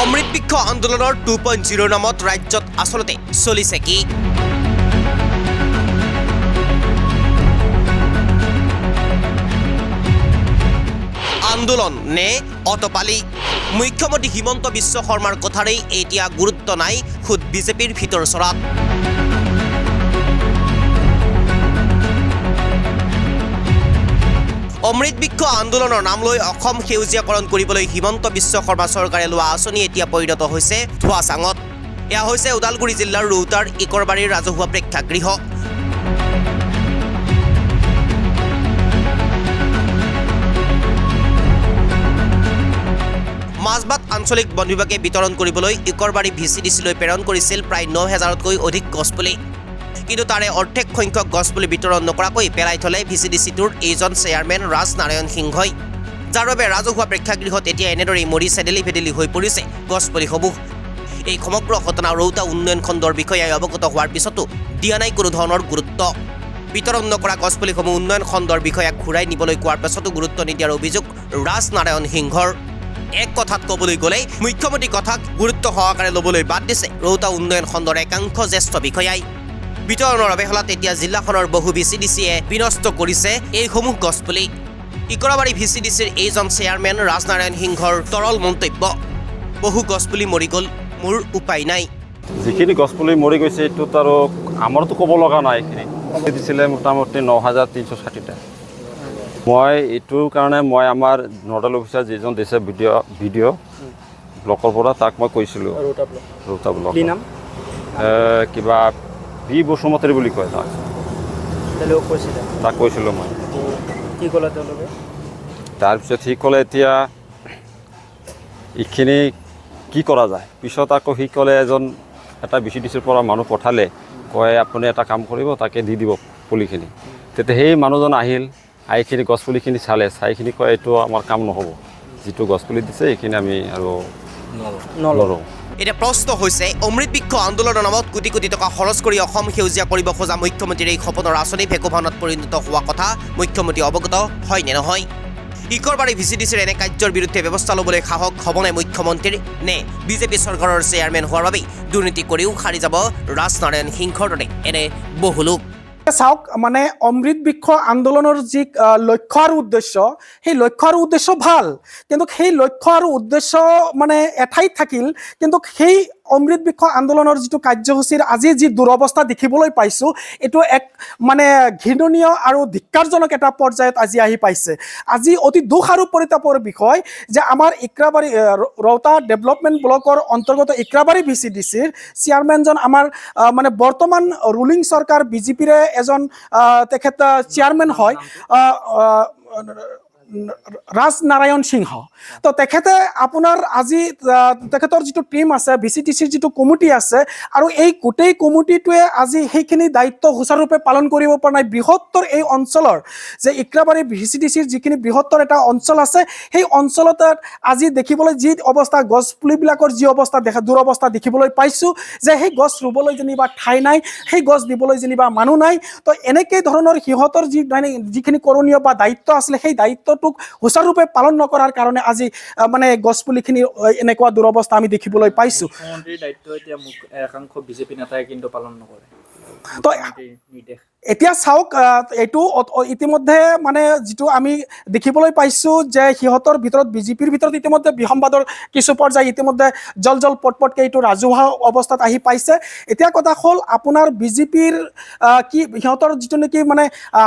অমৃত বৃক্ষ আন্দোলনৰ 2.0 নামত ৰাজ্যত আচলতে চলিছে কি? আন্দোলন নে অটপালি? মুখ্যমন্ত্ৰী হিমন্ত বিশ্ব শৰ্মাৰ কথাৰেই এতিয়া গুৰুত্ব নাই খুদ বিজেপিৰ ভিতৰ চৰাত। অমৃত বৃক্ষ আন্দোলনৰ নাম লৈ অসম সেউজীয়াকৰণ কৰিবলৈ হিমন্ত বিশ্ব শৰ্মা চৰকাৰে লোৱা আঁচনি এতিয়া পৰিণত হৈছে ধোঁৱা চাঙত। এয়া হৈছে ওদালগুৰি জিলাৰ ৰৌতাৰ ইকৰবাৰীৰ ৰাজহুৱা প্ৰেক্ষাগৃহ। মাজবাট আঞ্চলিক বন বিভাগে বিতৰণ কৰিবলৈ ইকৰবাৰী VCDCলৈ প্ৰেৰণ কৰিছিল প্ৰায় 9,000তকৈ অধিক গছপুলি। কিন্তু তাৰে অৰ্ধেক সংখ্যক গছপুলি বিতৰণ নকৰাকৈ পেলাই থলে VCDCটোৰ এইজন চেয়াৰমেন ৰাজ নাৰায়ণ সিংহই, যাৰ বাবে ৰাজহুৱা প্ৰেক্ষাগৃহত এতিয়া এনেদৰেই মৰি চেদেলি ভেদেলি হৈ পৰিছে গছপুলিসমূহ। এই সমগ্ৰ ঘটনা ৰৌতা উন্নয়ন খণ্ডৰ বিষয়াই অৱগত হোৱাৰ পিছতো দিয়া নাই কোনো ধৰণৰ গুৰুত্ব। বিতৰণ নকৰা গছপুলিসমূহ উন্নয়ন খণ্ডৰ বিষয়াক ঘূৰাই নিবলৈ কোৱাৰ পিছতো গুৰুত্ব নিদিয়াৰ অভিযোগ ৰাজ নাৰায়ণ সিংহৰ। এক কথাত ক'বলৈ গ'লে মুখ্যমন্ত্ৰীৰ কথাক গুৰুত্ব সহকাৰে ল'বলৈ বাদ দিছে ৰৌতা উন্নয়ন খণ্ডৰ একাংশ জ্যেষ্ঠ বিষয়াই। বিতৰণৰ অৱহেলাত এতিয়া জিলাখনৰ বহু VCDCয়ে বিনষ্ট কৰিছে এইসমূহ গছপুলি। ইকৰাবাৰী VCDCৰ এইজন চেয়াৰমেন ৰাজ নাৰায়ণ সিংহৰ তৰল মন্তব্য, বহু গছপুলি মৰি গ'ল, মোৰ উপায় নাই। যিখিনি গছপুলি মৰি গৈছে এইটোত আৰু আমাৰতো ক'ব লগা নাই। এইখিনি দিছিলে মোটামুটি 9,360টা। মই এইটোৰ কাৰণে মই আমাৰ নডেল অফিচাৰ যিজন দিছে ভিডিঅ' ব্লকৰ পৰা তাক মই কৈছিলোঁ, ৰৌতা ব্লক কিবা ভি বসুমতাৰী বুলি কয় তাক কৈছিলোঁ মই। তাৰপিছত সি ক'লে এতিয়া এইখিনি কি কৰা যায়। পিছত আকৌ সি ক'লে এটা VCDCৰ পৰা মানুহ পঠালে, কয় আপুনি এটা কাম কৰিব, তাকে দি দিব পুলিখিনি। তেতিয়া সেই মানুহজন আহিল, এইখিনি গছপুলিখিনি চালে, চাইখিনি কয় এইটো আমাৰ কাম নহ'ব, যিটো গছপুলি দিছে এইখিনি আমি আৰু নলওঁ। এতিয়া প্ৰশ্ন হৈছে, অমৃত বৃক্ষ আন্দোলনৰ নামত কোটি কোটি টকা খৰচ কৰি অসম সেউজীয়া কৰিব খোজা মুখ্যমন্ত্ৰীৰ এই সপোনৰ আঁচনি ভেকুভানত পৰিণত হোৱা কথা মুখ্যমন্ত্ৰী অৱগত হয় নে নহয়? ইকৰবাৰী VCDCৰ এনে কাৰ্যৰ বিৰুদ্ধে ব্যৱস্থা ল'বলৈ সাহস হ'বনে মুখ্যমন্ত্ৰীৰ? নে বিজেপি চৰকাৰৰ চেয়াৰমেন হোৱাৰ বাবেই দুৰ্নীতি কৰিও সাৰি যাব ৰাজ নাৰায়ণ সিংহৰ দৰে এনে বহু লোক? চাওক, মানে অমৃত বৃক্ষ আন্দোলনৰ যি লক্ষ্য আৰু উদ্দেশ্য, সেই লক্ষ্য আৰু উদ্দেশ্য ভাল, কিন্তু সেই লক্ষ্য আৰু উদ্দেশ্য মানে এঠাইত থাকিল, কিন্তু সেই অমৃত বৃক্ষ আন্দোলনৰ যিটো কাৰ্যসূচীৰ আজি যি দুৰৱস্থা দেখিবলৈ পাইছোঁ, এইটো এক মানে ঘৃণনীয় আৰু ধিক্কাৰজনক এটা পৰ্যায়ত আজি আহি পাইছে। আজি অতি দুখ আৰু পৰিতাপৰ বিষয় যে আমাৰ ইকৰাবাৰী ৰৌতা ডেভেলপমেণ্ট ব্লকৰ অন্তৰ্গত ইকৰাবাৰী VCDCৰ চেয়াৰমেনজন আমাৰ মানে বৰ্তমান ৰুলিং চৰকাৰ বিজেপিৰে এজন তেখেত চেয়াৰমেন হয়, ৰাজ নাৰায়ণ সিংহ। তো তেখেতে আপোনাৰ আজি তেখেতৰ যিটো টিম আছে, VCDCৰ যিটো কমিটি আছে, আৰু এই গোটেই কমিটিটোৱে আজি সেইখিনি দায়িত্ব সুচাৰুৰূপে পালন কৰিব পৰা নাই। বৃহত্তৰ এই অঞ্চলৰ যে ইকৰাবাৰী VCDCৰ যিখিনি বৃহত্তৰ এটা অঞ্চল আছে, সেই অঞ্চলত আজি দেখিবলৈ যি অৱস্থা, গছপুলিবিলাকৰ যি অৱস্থা দুৰৱস্থা দেখিবলৈ পাইছোঁ, যে সেই গছ ৰুবলৈ যেনিবা ঠাই নাই, সেই গছ দিবলৈ যেনিবা মানুহ নাই। তো এনেকৈ ধৰণৰ সিহঁতৰ যিখিনি কৰোণীয় বা দায়িত্ব আছিলে, সেই দায়িত্বটোক সুচাৰুৰূপে পালন নকৰাৰ কাৰণে আজি মানে গছপুলিখিনি এনেকুৱা দুৰৱস্থা আমি দেখিবলৈ পাইছোঁ। মুখ্যমন্ত্ৰীৰ দায়িত্ব এতিয়া একাংশ বিজেপি নেতাই কিন্তু পালন নকৰে। তো এতিয়া চাওক, এইটো ইতিমধ্যে মানে যিটো আমি দেখিবলৈ পাইছোঁ যে সিহঁতৰ ভিতৰত বিজেপিৰ ভিতৰত ইতিমধ্যে বিসম্বাদৰ কিছু পৰ্যায় ইতিমধ্যে জল পটপটকৈ এইটো ৰাজহুৱা অৱস্থাত আহি পাইছে। এতিয়া কথা হ'ল, আপোনাৰ বিজেপিৰ কি সিহঁতৰ যিটো নেকি মানে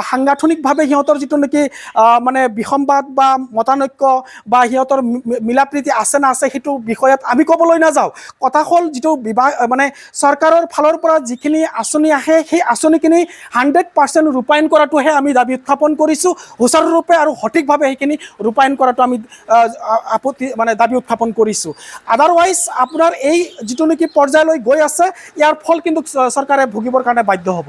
সাংগঠনিকভাৱে সিহঁতৰ যিটো নেকি মানে বিসম্বাদ বা মতানৈক্য বা সিহঁতৰ মিলাপ্ৰীতি আছে না আছে, সেইটো বিষয়ত আমি ক'বলৈ নাযাওঁ। কথা হ'ল, যিটো মানে চৰকাৰৰ ফালৰ পৰা যিখিনি আঁচনি আহে, সেই আঁচনিখিনি 100% ৰূপায়ণ কৰাটোহে আমি দাবী উত্থাপন কৰিছোঁ। সুচাৰুৰূপে আৰু সঠিকভাৱে সেইখিনি ৰূপায়ণ কৰাটো আমি দাবী উত্থাপন কৰিছোঁ। আদাৰৱাইজ আপোনাৰ এই যিটো নেকি পৰ্যায়লৈ গৈ আছে, ইয়াৰ ফল কিন্তু চৰকাৰে ভুগিবৰ কাৰণে বাধ্য হ'ব।